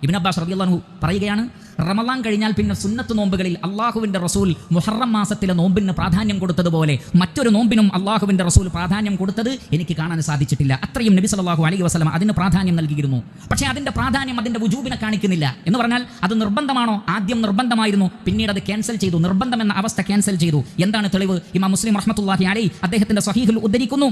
Ibn Abbas റളിയല്ലാഹു അൻഹു പറയുകയാണ്, റമളാൻ കഴിഞ്ഞാൽ പിന്നെ സുന്നത്ത് നോമ്പുകളിൽ അള്ളാഹുവിൻ്റെ റസൂൽ മുഹറം മാസത്തിലെ നോമ്പിന് പ്രാധാന്യം കൊടുത്തതുപോലെ മറ്റൊരു നോമ്പിനും അള്ളാഹുവിൻ്റെ റസൂൽ പ്രാധാന്യം കൊടുത്തത് എനിക്ക് കാണാൻ സാധിച്ചിട്ടില്ല. അത്രയും നബി സല്ലല്ലാഹു അലൈഹി വസല്ലം അതിന് പ്രാധാന്യം നൽകിയിരുന്നു. പക്ഷേ അതിൻ്റെ പ്രാധാന്യം അതിൻ്റെ വുജൂബിനെ കാണിക്കുന്നില്ല. എന്ന് പറഞ്ഞാൽ അത് നിർബന്ധമാണോ? ആദ്യം നിർബന്ധമായിരുന്നു, പിന്നീട് അത് ക്യാൻസൽ ചെയ്തു. നിർബന്ധം എന്ന അവസ്ഥ ക്യാൻസൽ ചെയ്തു. എന്താണ് തെളിവ്? ഇമാം മുസ്ലിം റഹ്മത്തുള്ളാഹി അലൈഹി അദ്ദേഹത്തിൻ്റെ സ്വഹീഹുൽ ഉദ്ധരിക്കുന്നു.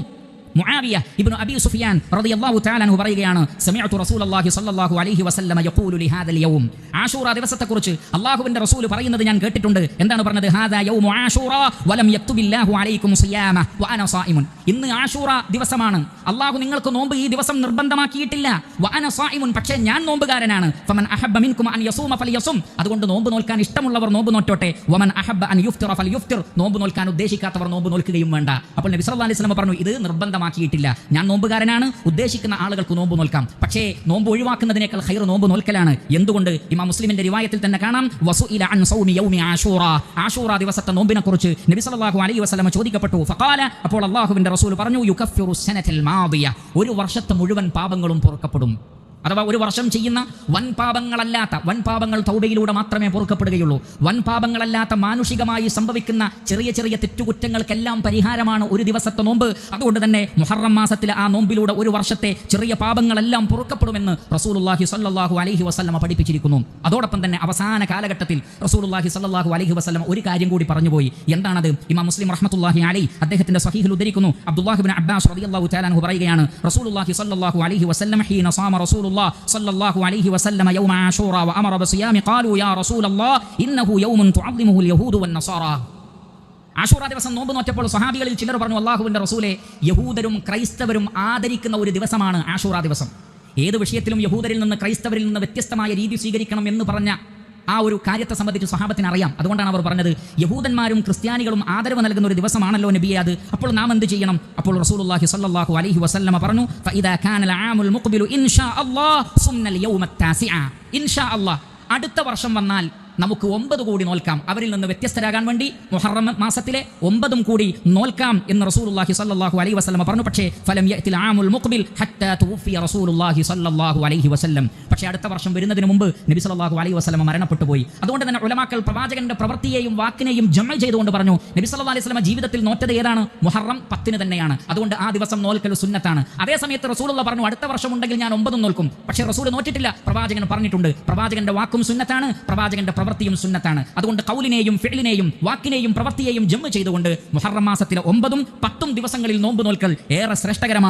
മുആവിയ ഇബ്നു അബി സുഫിയാൻ റളിയല്ലാഹു തആല അൻഹു പറയുകയാണ്, സമിഅതു റസൂലല്ലാഹി സ്വല്ലല്ലാഹു അലൈഹി വസല്ലമ യഖൂലു ലിഹാദൽ യൗം, ആശൂറ ദിവസത്തെക്കുറിച്ച് അല്ലാഹുവിൻ്റെ റസൂൽ പറയുന്നത് ഞാൻ കേട്ടിട്ടുണ്ട്. എന്താണ് പറഞ്ഞത്? ഹാദാ യൗമു ആശൂറ വലം യക്തുബില്ലാഹു അലൈക്കും സിയാമ വഅന സായിമുൻ. ഇന്ന് ആശൂറ ദിവസമാണ്, അല്ലാഹു നിങ്ങൾക്ക് നോമ്പ് ഈ ദിവസം നിർബന്ധമാക്കിയിട്ടില്ല. വഅന സായിമുൻ, പക്ഷേ ഞാൻ നോമ്പുകാരനാണ്. ഫമൻ അഹബ്ബ മിൻകും അൻ യസൂമ ഫൽയസും, അതുകൊണ്ട് നോമ്പ് നോൽക്കാൻ ഇഷ്ടമുള്ളവർ നോമ്പ് നോറ്റോട്ടെ. വമൻ അഹബ്ബ അൻ യുഫ്തിറ ഫൽയുഫ്തിർ, നോമ്പ് നോൽക്കാൻ ഉദ്ദേശിക്കാത്തവർ നോമ്പ് നോൽക്കുകയും വേണ്ട. അപ്പോൾ നബി സല്ലല്ലാഹു അലൈഹി വസല്ലം പറഞ്ഞു, ഇത് നിർബന്ധമാക്കിയിട്ടില്ല. ഞാൻ നോമ്പുകാരനാണ്, ഉദ്ദേശിക്കുന്ന ആളുകൾക്ക് നോമ്പ് നോൽക്കാം. പക്ഷേ നോമ്പ് ഒഴിവാക്കുന്നതിനേക്കാൾ ഖൈർ നോമ്പ് നോൽക്കലാണ്. എന്തുകൊണ്ട്? ഇമാം മുസ്ലിമിന്റെ റിവായത്തിൽ തന്നെ കാണാം, വസുഇല അൻ സൗമി യൗമി ആശൂറ, ആശൂറ ദിവസത്തെ നോമ്പിനെ കുറിച്ച് നബി സല്ലല്ലാഹു അലൈഹി വസല്ലം ചോദിക്കപ്പെട്ടു. ഫഖാല, അപ്പോൾ അല്ലാഹുവിന്റെ റസൂൽ പറഞ്ഞു, യുകഫിറു സനതൽ മാദിയ, ഒരു വർഷത്തെ മുഴുവൻ പാപങ്ങളും പൊറുക്കപ്പെടും. അഥവാ ഒരു വർഷം ചെയ്യുന്ന വൻ പാപങ്ങൾ തൗബയിലൂടെ മാത്രമേ പൊറുക്കപ്പെടുകയുള്ളൂ. വൻ പാപങ്ങളല്ലാത്ത മാനുഷികമായി സംഭവിക്കുന്ന ചെറിയ ചെറിയ തെറ്റുകുറ്റങ്ങൾക്കെല്ലാം പരിഹാരമാണ് ഒരു ദിവസത്തെ നോമ്പ്. അതുകൊണ്ട് തന്നെ മുഹറം മാസത്തിലെ ആ നോമ്പിലൂടെ ഒരു വർഷത്തെ ചെറിയ പാപങ്ങളെല്ലാം പൊറുക്കപ്പെടുമെന്ന് റസൂലുള്ളാഹി സ്വല്ലല്ലാഹു അലൈഹി വസല്ലം പഠിപ്പിച്ചിരിക്കുന്നു. അതോടൊപ്പം തന്നെ അവസാന കാലഘട്ടത്തിൽ റസൂലുള്ളാഹി സ്വല്ലല്ലാഹു അലൈഹി വസല്ലം ഒരു കാര്യം കൂടി പറഞ്ഞുപോയി. എന്താണത്? ഇമാം മുസ്ലിം റഹ്മത്തുള്ളാഹി അലൈഹി അദ്ദേഹത്തിന്റെ സ്വഹീഹിൽ ഉദ്ധരിക്കുന്നു. അബ്ദുല്ലാഹി ഇബ്നു അബ്ബാസ് റളിയല്ലാഹു തആല അൻഹു പറയുകയാണ്, റസൂലുള്ളാഹി സ്വല്ലല്ലാഹു അലൈഹി വസല്ലം ഹീന സാമ റസൂലുള്ളാഹി സ്വല്ലല്ലാഹു അലൈഹി വസല്ലം യൗമ ആശൂറ വഅമറ ബിസിയാമി ഖാലൂ യാ റസൂലല്ലാഹ് ഇന്നഹു യൗമുൻ തുഅദ്ദിമുഹുൽ യഹൂദു വന്നസാറ. ആശൂറ ദിവസം നോമ്പ് നോറ്റപ്പോൾ സ്വഹാബികളിൽ ചിലർ പറഞ്ഞു, അല്ലാഹുവിന്റെ റസൂലെ, യഹൂദരും ക്രൈസ്തവരും ആദരിക്കുന്ന ഒരു ദിവസമാണ് ആശൂറ ദിവസം. ഏത് വിഷയത്തിലും യഹൂദരിൽ നിന്ന് ക്രൈസ്തവരിൽ നിന്ന് വ്യത്യസ്തമായ രീതി സ്വീകരിക്കണം എന്ന് പറഞ്ഞ ആ ഒരു കാര്യത്തെ സംബന്ധിച്ച് സ്വഹാബത്തിന് അറിയാം. അതുകൊണ്ടാണ് അവർ പറഞ്ഞത്, യഹൂദന്മാരും ക്രിസ്ത്യാനികളും ആദരവ് നൽകുന്ന ഒരു ദിവസമാണല്ലോ നബിയെ അത്, അപ്പോൾ നാം എന്ത് ചെയ്യണം? അപ്പോൾ റസൂലുള്ളാഹി സ്വല്ലല്ലാഹു അലൈഹി വസല്ലമ പറഞ്ഞു, ഫഇദാ കാനൽ ആമുൽ മുഖ്ബിലു ഇൻഷാ അല്ലാഹ് സുന്നൽ യൗമ താസിഅ, ഇൻഷാ അല്ലാഹ് അടുത്ത വർഷം വന്നാൽ നമുക്ക് 9 കൂടി നോൽക്കാം. അവരിൽ നിന്ന് വ്യത്യസ്തരാകാൻ വേണ്ടി മുഹറം മാസത്തിലെ 9 കൂടി നോൽക്കാം എന്ന് റസൂലുള്ളാഹി സ്വല്ലല്ലാഹു അലൈഹി വസല്ലം പറഞ്ഞു. പക്ഷേ ഫലം യഅതിൽ ആമുൽ മുഖ്ബിൽ ഹത്താ തുവഫിയ റസൂലുള്ളാഹി സ്വല്ലല്ലാഹു അലൈഹി വസല്ലം, പക്ഷേ അടുത്ത വർഷം വരുന്നതിന് മുമ്പ് നബി സല്ലല്ലാഹു അലൈഹി വസല്ലം മരണപ്പെട്ടു പോയി. അതുകൊണ്ട് തന്നെ ഉലമാക്കൾ പ്രവാചകന്റെ പ്രവൃത്തിയെയും വാക്കിനെയും ജമഅ ചെയ്തുകൊണ്ട് പറഞ്ഞു, നബി സല്ലല്ലാഹു അലൈഹി വസല്ലം ജീവിതത്തിൽ നോറ്റത് ഏതാണ്? മുഹറം 10 തന്നെയാണ്. അതുകൊണ്ട് ആ ദിവസം നോൽക്കൽ സുന്നത്താണ്. അതേ സമയത്ത് റസൂലുള്ളാഹി പറഞ്ഞു, അടുത്ത വർഷം ഉണ്ടെങ്കിൽ ഞാൻ 9 നോൽക്കും. പക്ഷേ റസൂൽ നോറ്റിട്ടില്ല, പ്രവാചകൻ പറഞ്ഞിട്ടുണ്ട്. പ്രവാചകന്റെ വാക്കും സുന്നത്താണ്, പ്രവാചകന്റെ പ്രവൃത്തിയും സുന്നത്താണ്. അതുകൊണ്ട് ഖൗലിനെയും ഫിഅലിനെയും വാക്കിനെയും പ്രവൃത്തിയെയും ജമഅ ചെയ്തുകൊണ്ട് മുഹറം മാസത്തിലെ 9ഉം 10ഉം ദിവസങ്ങളിൽ നോമ്പ് നോൽക്കൽ ഏറെ ശ്രേഷ്ഠകരമാണ്.